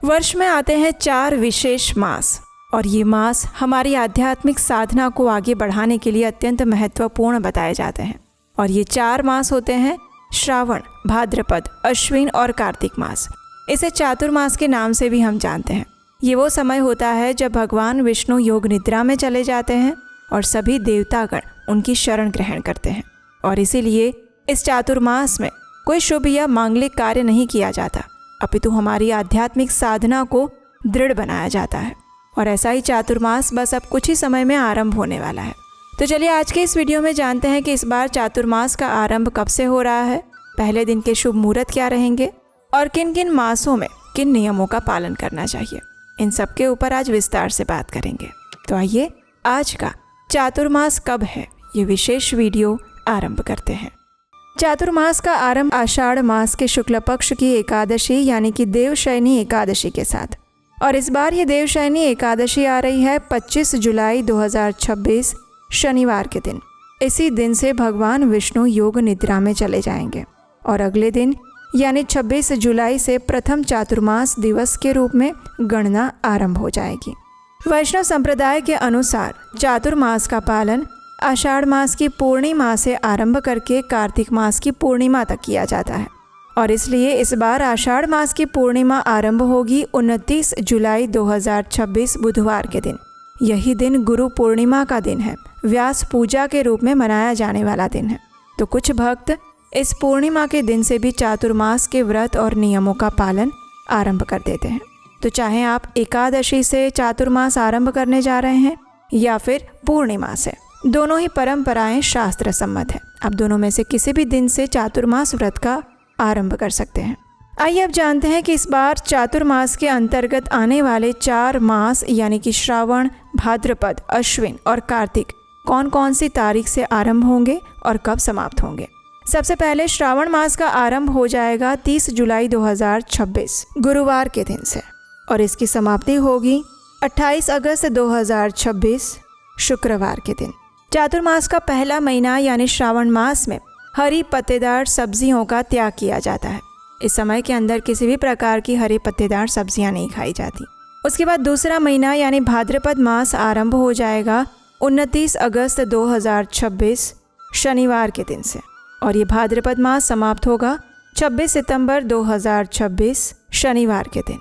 वर्ष में आते हैं 4 विशेष मास और ये मास हमारी आध्यात्मिक साधना को आगे बढ़ाने के लिए अत्यंत महत्वपूर्ण बताए जाते हैं। और ये 4 मास होते हैं श्रावण, भाद्रपद, अश्विन और कार्तिक मास। इसे चातुर्मास के नाम से भी हम जानते हैं। ये वो समय होता है जब भगवान विष्णु योग निद्रा में चले जाते हैं और सभी देवतागण उनकी शरण ग्रहण करते हैं। और इसीलिए इस चातुर्मास में कोई शुभ या मांगलिक कार्य नहीं किया जाता, अपितु हमारी आध्यात्मिक साधना को दृढ़ बनाया जाता है। और ऐसा ही चातुर्मास बस अब कुछ ही समय में आरंभ होने वाला है। तो चलिए आज के इस वीडियो में जानते हैं कि इस बार चातुर्मास का आरंभ कब से हो रहा है, पहले दिन के शुभ मुहूर्त क्या रहेंगे और किन किन मासों में किन नियमों का पालन करना चाहिए। इन सब के ऊपर आज विस्तार से बात करेंगे। तो आइए आज का चातुर्मास कब है ये विशेष वीडियो आरंभ करते हैं। चातुर्मास का आरंभ आषाढ़ मास के शुक्ल पक्ष की एकादशी यानी कि देवशयनी एकादशी के साथ। और इस बार ये देवशयनी एकादशी आ रही है 25 जुलाई 2026 शनिवार के दिन। इसी दिन से भगवान विष्णु योग निद्रा में चले जाएंगे और अगले दिन यानी 26 जुलाई से प्रथम चातुर्मास दिवस के रूप में गणना आरंभ हो जाएगी। वैष्णव संप्रदाय के अनुसार चातुर्मास का पालन आषाढ़ मास की पूर्णिमा से आरंभ करके कार्तिक मास की पूर्णिमा तक किया जाता है। और इसलिए इस बार आषाढ़ मास की पूर्णिमा आरंभ होगी 29 जुलाई 2026 बुधवार के दिन। यही दिन गुरु पूर्णिमा का दिन है, व्यास पूजा के रूप में मनाया जाने वाला दिन है। तो कुछ भक्त इस पूर्णिमा के दिन से भी चातुर्मास के व्रत और नियमों का पालन आरंभ कर देते हैं। तो चाहे आप एकादशी से चातुर्मास आरंभ करने जा रहे हैं या फिर पूर्णिमा से, दोनों ही परंपराएं शास्त्र सम्मत है। आप दोनों में से किसी भी दिन से चातुर्मास व्रत का आरंभ कर सकते हैं। आइए अब जानते हैं कि इस बार चातुर्मास के अंतर्गत आने वाले 4 मास यानी कि श्रावण, भाद्रपद, अश्विन और कार्तिक कौन कौन सी तारीख से आरंभ होंगे और कब समाप्त होंगे। सबसे पहले श्रावण मास का आरंभ हो जाएगा 30 जुलाई 2026 गुरुवार के दिन से और इसकी समाप्ति होगी 28 अगस्त 2026 शुक्रवार के दिन। चातुर्मास का पहला महीना यानी श्रावण मास में हरी पत्तेदार सब्जियों का त्याग किया जाता है। इस समय के अंदर किसी भी प्रकार की हरी पत्तेदार सब्जियां नहीं खाई जाती। उसके बाद दूसरा महीना यानी भाद्रपद मास आरंभ हो जाएगा 29 अगस्त 2026 शनिवार के दिन से और ये भाद्रपद मास समाप्त होगा 26 सितंबर 2026 शनिवार के दिन।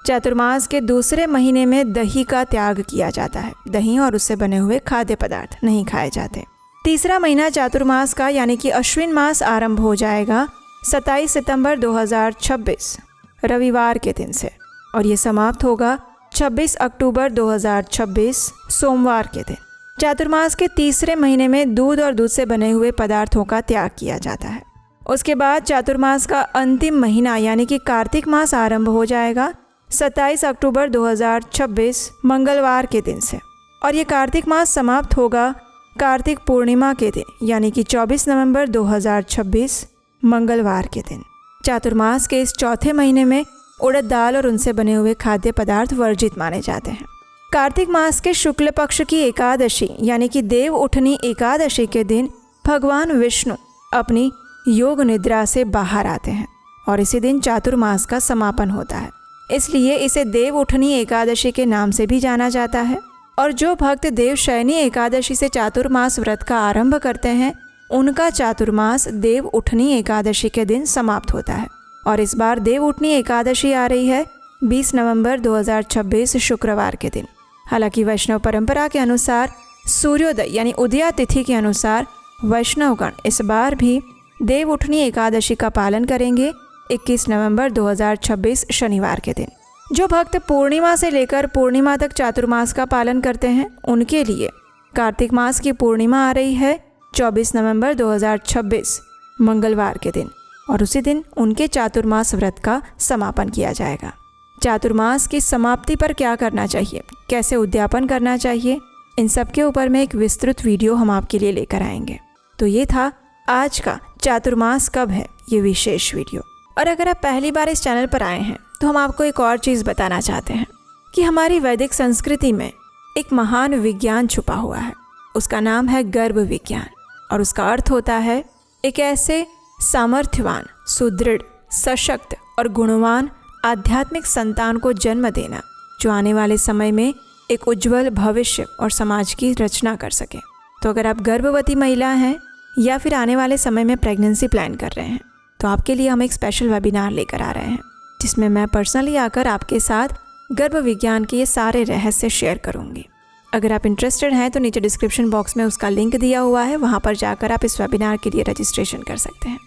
चातुर्मास के दूसरे महीने में दही का त्याग किया जाता है। दही और उससे बने हुए खाद्य पदार्थ नहीं खाए जाते। तीसरा महीना चातुर्मास का यानी कि अश्विन मास आरंभ हो जाएगा 27 सितंबर 2026 रविवार के दिन से और ये समाप्त होगा 26 अक्टूबर 2026 सोमवार के दिन। चातुर्मास के तीसरे महीने में दूध और दूध से बने हुए पदार्थों का त्याग किया जाता है। उसके बाद चातुर्मास का अंतिम महीना यानी कि कार्तिक मास आरंभ हो जाएगा 27 अक्टूबर 2026 मंगलवार के दिन से और ये कार्तिक मास समाप्त होगा कार्तिक पूर्णिमा के दिन यानी कि 24 नवंबर 2026 मंगलवार के दिन। चातुर्मास के इस चौथे महीने में उड़द दाल और उनसे बने हुए खाद्य पदार्थ वर्जित माने जाते हैं। कार्तिक मास के शुक्ल पक्ष की एकादशी यानी कि देव उठनी एकादशी के दिन भगवान विष्णु अपनी योग निद्रा से बाहर आते हैं और इसी दिन चातुर्मास का समापन होता है। इसलिए इसे देव उठनी एकादशी के नाम से भी जाना जाता है। और जो भक्त देवशयनी एकादशी से चातुर्मास व्रत का आरंभ करते हैं उनका चातुर्मास देव उठनी एकादशी के दिन समाप्त होता है। और इस बार देव उठनी एकादशी आ रही है 20 नवंबर 2026 शुक्रवार के दिन। हालांकि वैष्णव परंपरा के अनुसार सूर्योदय यानी उदया तिथि के अनुसार वैष्णवगण इस बार भी देव उठनी एकादशी का पालन करेंगे 21 नवंबर 2026 शनिवार के दिन। जो भक्त पूर्णिमा से लेकर पूर्णिमा तक चातुर्मास का पालन करते हैं उनके लिए कार्तिक मास की पूर्णिमा आ रही है 24 नवंबर 2026 मंगलवार के दिन और उसी दिन उनके चातुर्मास व्रत का समापन किया जाएगा। चातुर्मास की समाप्ति पर क्या करना चाहिए, कैसे उद्यापन करना चाहिए, इन सब के ऊपर में एक विस्तृत वीडियो हम आपके लिए लेकर आएंगे। तो ये था आज का चातुर्मास कब है ये विशेष वीडियो। और अगर आप पहली बार इस चैनल पर आए हैं तो हम आपको एक और चीज़ बताना चाहते हैं कि हमारी वैदिक संस्कृति में एक महान विज्ञान छुपा हुआ है। उसका नाम है गर्भ विज्ञान और उसका अर्थ होता है एक ऐसे सामर्थ्यवान, सुदृढ़, सशक्त और गुणवान आध्यात्मिक संतान को जन्म देना जो आने वाले समय में एक उज्जवल भविष्य और समाज की रचना कर सके। तो अगर आप गर्भवती महिला हैं या फिर आने वाले समय में प्रेगनेंसी प्लान कर रहे हैं तो आपके लिए हम एक स्पेशल वेबिनार लेकर आ रहे हैं जिसमें मैं पर्सनली आकर आपके साथ गर्भ विज्ञान के ये सारे रहस्य शेयर करूँगी। अगर आप इंटरेस्टेड हैं तो नीचे डिस्क्रिप्शन बॉक्स में उसका लिंक दिया हुआ है, वहाँ पर जाकर आप इस वेबिनार के लिए रजिस्ट्रेशन कर सकते हैं।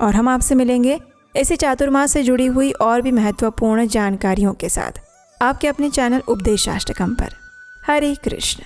और हम आपसे मिलेंगे इसी चातुर्मास से जुड़ी हुई और भी महत्वपूर्ण जानकारियों के साथ आपके अपने चैनल उपदेशाष्टकम पर। हरे कृष्ण।